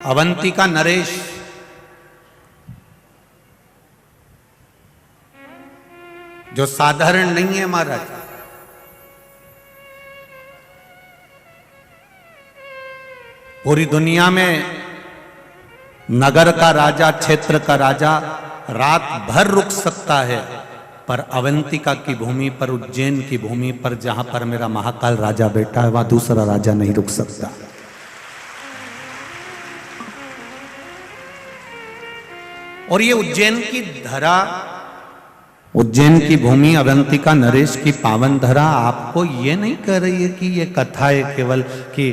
अवंती का नरेश जो साधारण नहीं है महाराज, पूरी दुनिया में नगर का राजा, क्षेत्र का राजा रात भर रुक सकता है, पर अवंतिका की भूमि पर, उज्जैन की भूमि पर, जहां पर मेरा महाकाल राजा बैठा है, वहां दूसरा राजा नहीं रुक सकता। और ये उज्जैन की धरा, उज्जैन की भूमि, अवंतिका नरेश की पावन धरा आपको ये नहीं कह रही है कि ये कथा है केवल कि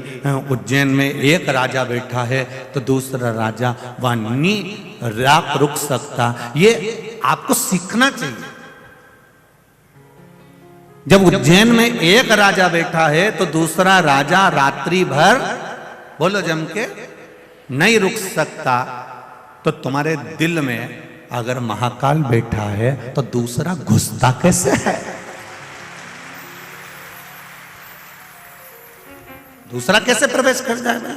उज्जैन में एक राजा बैठा है तो दूसरा राजा वहां नहीं रुक सकता। ये आपको सीखना चाहिए। जब उज्जैन में एक राजा बैठा है तो दूसरा राजा रात्रि भर, बोलो जम के, नहीं रुक सकता, तो तुम्हारे दिल में अगर महाकाल बैठा है तो दूसरा घुसता कैसे है? दूसरा कैसे प्रवेश कर जाएगा?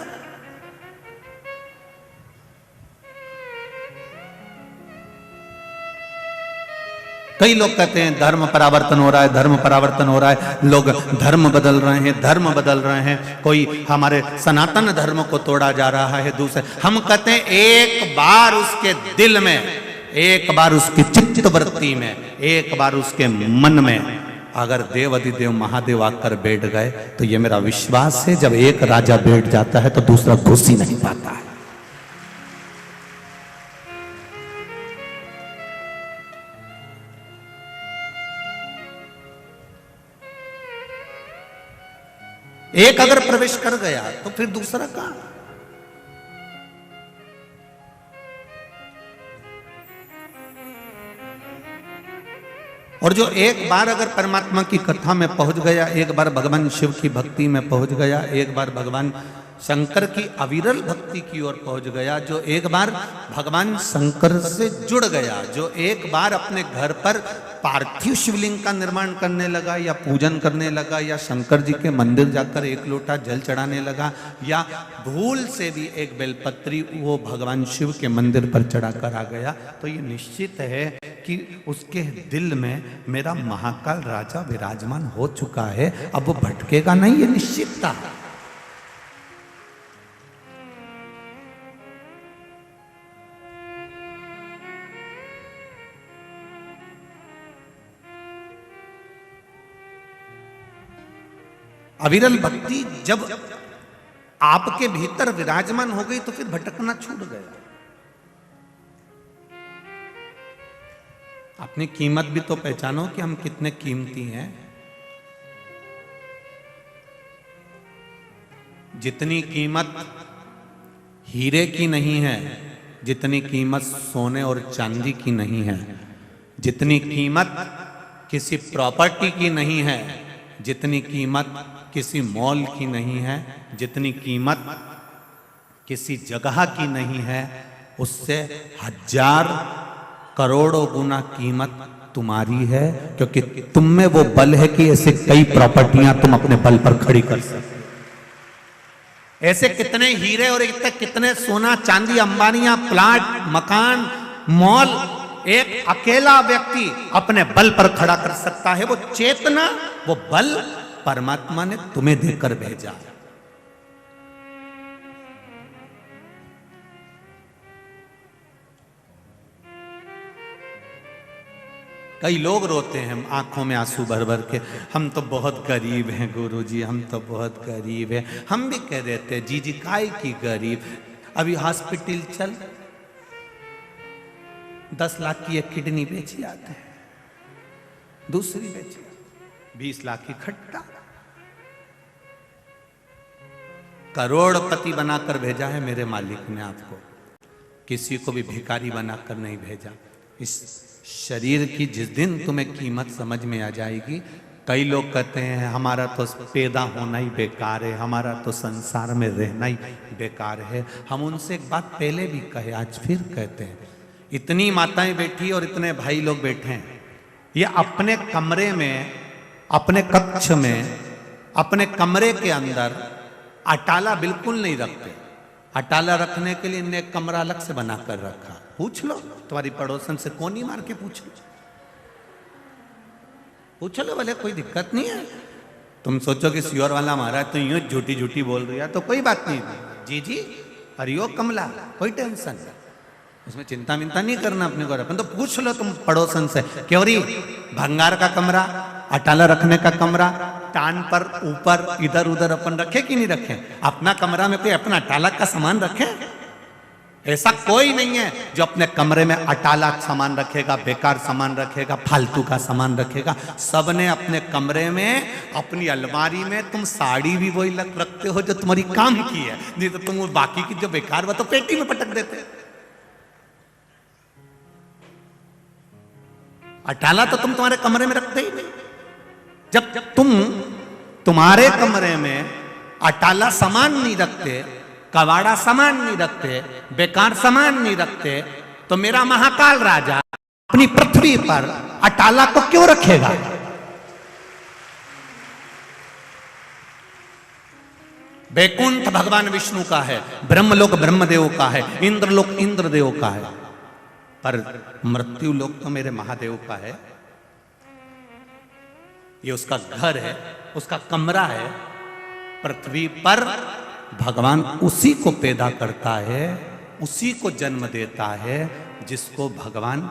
कई लोग कहते हैं धर्म परावर्तन हो रहा है, धर्म परावर्तन हो रहा है, लोग धर्म बदल रहे हैं, धर्म बदल रहे हैं, कोई हमारे सनातन धर्म को तोड़ा जा रहा है दूसरे। हम कहते हैं एक बार उसके दिल में, एक बार उसकी चित्तवृत्ति में, एक बार उसके मन में अगर देव अधिदेव महादेव आकर बैठ गए तो ये मेरा विश्वास है, जब एक राजा बैठ जाता है तो दूसरा घुस ही नहीं पाता है। एक अगर प्रवेश कर गया तो फिर दूसरा कहां? और जो एक बार अगर परमात्मा की कथा में पहुंच गया, एक बार भगवान शिव की भक्ति में पहुंच गया, एक बार भगवान शंकर की अविरल भक्ति की ओर पहुंच गया, जो एक बार भगवान शंकर से जुड़ गया, जो एक बार अपने घर पर पार्थिव शिवलिंग का निर्माण करने लगा या पूजन करने लगा या शंकर जी के मंदिर जाकर एक लोटा जल चढ़ाने लगा या भूल से भी एक बेलपत्री वो भगवान शिव के मंदिर पर चढ़ाकर आ गया, तो ये निश्चित है कि उसके दिल में मेरा महाकाल राजा विराजमान हो चुका है, अब वो भटकेगा नहीं, ये निश्चित था। अविरल भक्ति जब आपके भीतर विराजमान हो गई तो फिर भटकना छूट गया। अपनी कीमत भी तो पहचानो कि हम कितने कीमती हैं। जितनी कीमत हीरे की नहीं है, जितनी कीमत सोने और चांदी की नहीं है, जितनी कीमत किसी प्रॉपर्टी की नहीं है, जितनी कीमत किसी मॉल की नहीं है, जितनी कीमत किसी जगह की नहीं है, उससे 1000 करोड़ों गुना कीमत तुम्हारी है, क्योंकि तुम में वो बल है कि ऐसे कई प्रॉपर्टियां तुम अपने बल पर खड़ी कर सकते। ऐसे कितने हीरे और कितने सोना चांदी, अंबानियां, प्लाट, मकान, मॉल एक अकेला व्यक्ति अपने बल पर खड़ा कर सकता है। वो चेतना, वो बल परमात्मा ने तुम्हें देकर भेजा। कई लोग रोते हैं आंखों में आंसू भर भर के, हम तो बहुत गरीब हैं गुरुजी, हम तो बहुत गरीब हैं। हम भी कह रहे थे जी काय की गरीब, अभी हॉस्पिटल चल 10 लाख की एक किडनी बेची आते हैं, दूसरी बेची 20 लाख की खट्टा। करोड़पति बनाकर भेजा है मेरे मालिक ने आपको, किसी को भी भिखारी बनाकर नहीं भेजा। इस शरीर की जिस दिन तुम्हें कीमत समझ में आ जाएगी, कई लोग कहते हैं हमारा तो पैदा होना ही बेकार है, हमारा तो संसार में रहना ही बेकार है। हम उनसे एक बात पहले भी कहे, आज फिर कहते हैं, इतनी माताएं बैठी और इतने भाई लोग बैठे हैं, ये अपने कमरे में, अपने कक्ष में, अपने कमरे के अंदर अटाला बिल्कुल नहीं रखते। अटाला रखने के लिए इनने एक कमरा अलग से बना कर रखा। पूछ लो तुम्हारी पड़ोसन से, कोनी मार के पूछ लो भले, कोई दिक्कत नहीं है। तुम सोचो कि श्योर वाला हमारा तो यूं झूठी झूठी बोल रही है तो कोई बात नहीं, जी जी हरियो कमला, कोई टेंशन नहीं, उसमें चिंता मिंता नहीं करना अपने को। अपन तो पूछ लो तुम पड़ोसन से, क्यों री भंगार का कमरा, अटाला रखने का कमरा, टान पर ऊपर इधर उधर अपन रखे कि नहीं रखे? अपना कमरा में कोई अपना अटाला का सामान रखे? ऐसा कोई नहीं है जो अपने कमरे में अटाला सामान रखेगा, बेकार सामान रखेगा, फालतू का सामान रखेगा। सबने अपने कमरे में, अपनी अलमारी में, तुम साड़ी भी वही रखते हो जो तुम्हारी काम की है, नहीं तो तुम बाकी की जो बेकार वो तो पेटी में पटक देते। अटाला तो तुम तुम्हारे कमरे में रखते ही नहीं। जब तुम तुम्हारे कमरे में अटाला सामान नहीं रखते, कबाड़ा सामान नहीं रखते, बेकार सामान नहीं रखते, तो मेरा महाकाल राजा अपनी पृथ्वी पर अटाला को क्यों रखेगा? बैकुंठ भगवान विष्णु का है, ब्रह्मलोक ब्रह्मदेव का है, इंद्रलोक इंद्रदेव का है, पर मृत्यु लोक तो मेरे महादेव का है। ये उसका घर है, उसका कमरा है। पृथ्वी पर भगवान उसी को पैदा करता है, उसी को जन्म देता है जिसको भगवान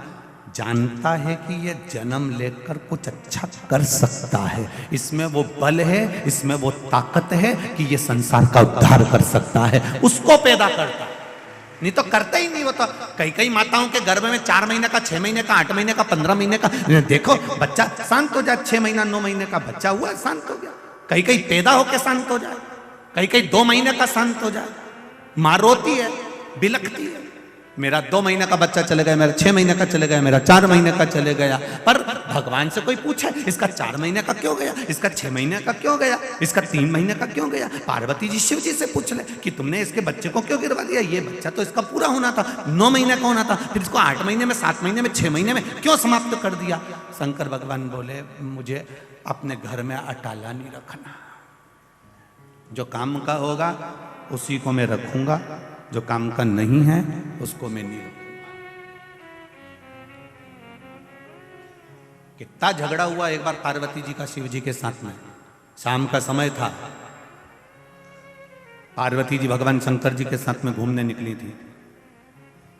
जानता है कि ये जन्म लेकर कुछ अच्छा कर सकता है, इसमें वो बल है, इसमें वो ताकत है कि ये संसार का उद्धार कर सकता है, उसको पैदा करता है। नहीं तो करता ही नहीं। वो तो कई माताओं के गर्भ में 4 महीने का, 6 महीने का, 8 महीने का, 15 महीने का, देखो बच्चा शांत हो जाए, 6 महीना 9 महीने का बच्चा हुआ शांत हो गया, कई पैदा होकर शांत हो जाए, कई 2 महीने का शांत हो जाए। मां रोती है, बिलखती है, मेरा 2 महीने का बच्चा चले गया, मेरा 6 महीने का चले गया, मेरा 4 महीने का चले गया। पर भगवान से कोई पूछे इसका 4 महीने का क्यों गया, इसका 6 महीने का क्यों गया, इसका 3 महीने का क्यों गया? पार्वती जी शिव जी से पूछ ले कि तुमने इसके बच्चे को क्यों गिरवा दिया? ये बच्चा तो इसका पूरा होना था, 9 महीने का होना था, फिर इसको 8 महीने में, 7 महीने में, 6 महीने में क्यों समाप्त कर दिया? शंकर भगवान बोले मुझे अपने घर में अटाला नहीं रखना, जो काम का होगा उसी को मैं रखूंगा, जो काम का नहीं है उसको मैं नहीं रखूंगा। कितना झगड़ा हुआ एक बार पार्वती जी का शिव जी के साथ में। शाम का समय था, पार्वती जी भगवान शंकर जी के साथ में घूमने निकली थी।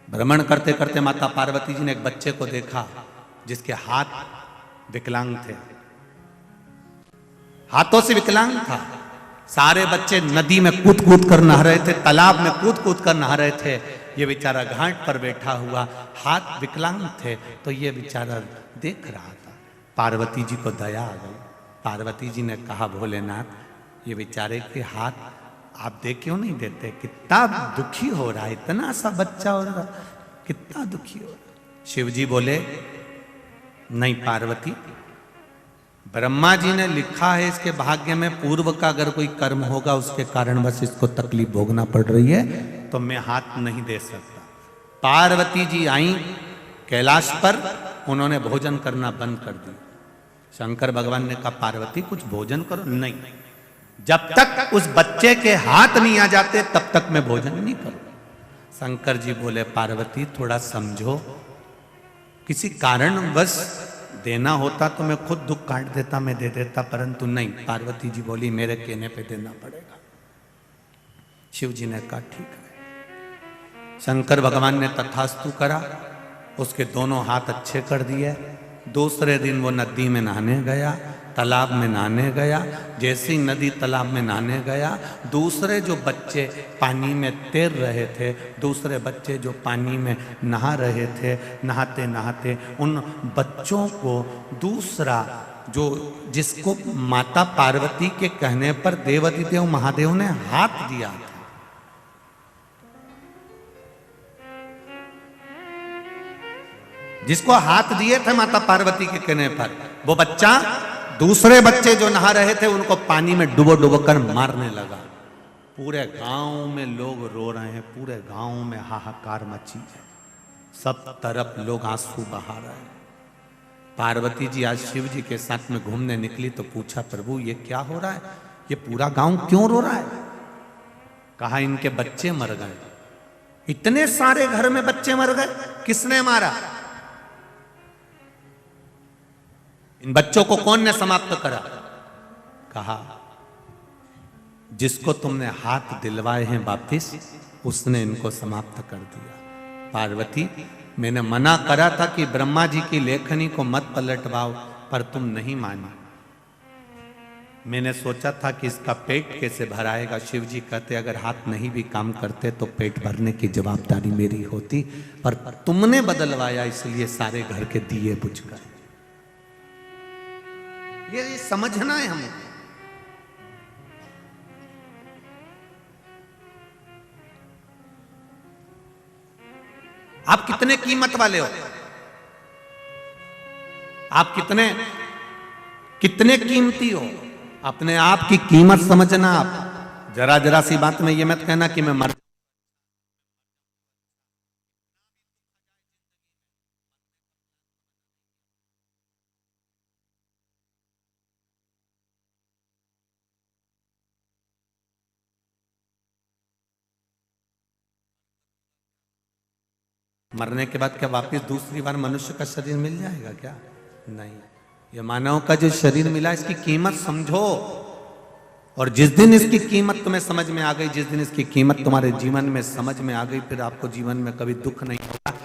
भ्रमण करते करते माता पार्वती जी ने एक बच्चे को देखा जिसके हाथ विकलांग थे, हाथों से विकलांग था। सारे बच्चे नदी में कूद कूद कर नहा रहे थे, तालाब में कूद कूद कर नहा रहे थे, ये बेचारा घाट पर बैठा हुआ, हाथ विकलांग थे, तो ये बेचारा देख रहा था। पार्वती जी को दया आ गई। पार्वती जी ने कहा भोलेनाथ ये बेचारे के हाथ आप देख क्यों नहीं देते? कितना दुखी हो रहा है, इतना सा बच्चा हो रहा, कितना दुखी हो रहा। शिव जी बोले नहीं पार्वती, ब्रह्मा जी ने लिखा है इसके भाग्य में पूर्व का अगर कोई कर्म होगा उसके कारण बस इसको तकलीफ भोगना पड़ रही है, तो मैं हाथ नहीं दे सकता। पार्वती जी आई कैलाश पर, उन्होंने भोजन करना बंद कर दिया। शंकर भगवान ने कहा पार्वती कुछ भोजन करो। नहीं, जब तक उस बच्चे के हाथ नहीं आ जाते तब तक मैं भोजन नहीं करूं। शंकर जी बोले पार्वती थोड़ा समझो, किसी कारणवश देना होता तो मैं खुद दुख काट देता, मैं दे देता, परंतु नहीं। पार्वती जी बोली मेरे कहने पे देना पड़ेगा। शिव जी ने कहा ठीक है। शंकर भगवान ने तथास्तु करा, उसके दोनों हाथ अच्छे कर दिए। दूसरे दिन वो नदी में नहाने गया, तालाब में नहाने गया। जैसे ही नदी तालाब में नहाने गया, दूसरे जो बच्चे पानी में तैर रहे थे, दूसरे बच्चे जो पानी में नहा रहे थे, नहाते नहाते उन बच्चों को दूसरा जो जिसको माता पार्वती के कहने पर देवाधिदेव महादेव ने हाथ दिया था, जिसको हाथ दिए थे माता पार्वती के कहने पर, वो बच्चा दूसरे बच्चे जो नहा रहे थे उनको पानी में डुबो डुबो कर मारने लगा। पूरे गांव में लोग रो रहे हैं, पूरे गांव में हाहाकार मची है, सब तरफ लोग आंसू बहा रहे हैं। पार्वती जी आज शिव जी के साथ में घूमने निकली तो पूछा प्रभु ये क्या हो रहा है, ये पूरा गांव क्यों रो रहा है? कहा इनके बच्चे मर गए। इतने सारे घर में बच्चे मर गए, किसने मारा? इन बच्चों को कौन ने समाप्त करा? कहा जिसको तुमने हाथ दिलवाए हैं वापिस, उसने इनको समाप्त कर दिया। पार्वती, मैंने मना करा था कि ब्रह्मा जी की लेखनी को मत पलटवाओ, पर तुम नहीं मानी। मैंने सोचा था कि इसका पेट कैसे भराएगा। शिव जी कहते अगर हाथ नहीं भी काम करते तो पेट भरने की जवाबदारी मेरी होती, पर तुमने बदलवाया इसलिए सारे घर के दिए बुझ गए। ये समझना है हमें। आप कितने कीमत वाले हो, आप कितने कीमती हो, अपने आप की कीमत समझना। आप जरा जरा सी बात में ये मत कहना कि मैं मर, मरने के बाद क्या वापस दूसरी बार मनुष्य का शरीर मिल जाएगा क्या? नहीं। ये मानव का जो शरीर मिला, इसकी कीमत समझो। और जिस दिन इसकी कीमत तुम्हें समझ में आ गई, जिस दिन इसकी कीमत तुम्हारे जीवन में समझ में आ गई, फिर आपको जीवन में कभी दुख नहीं होगा।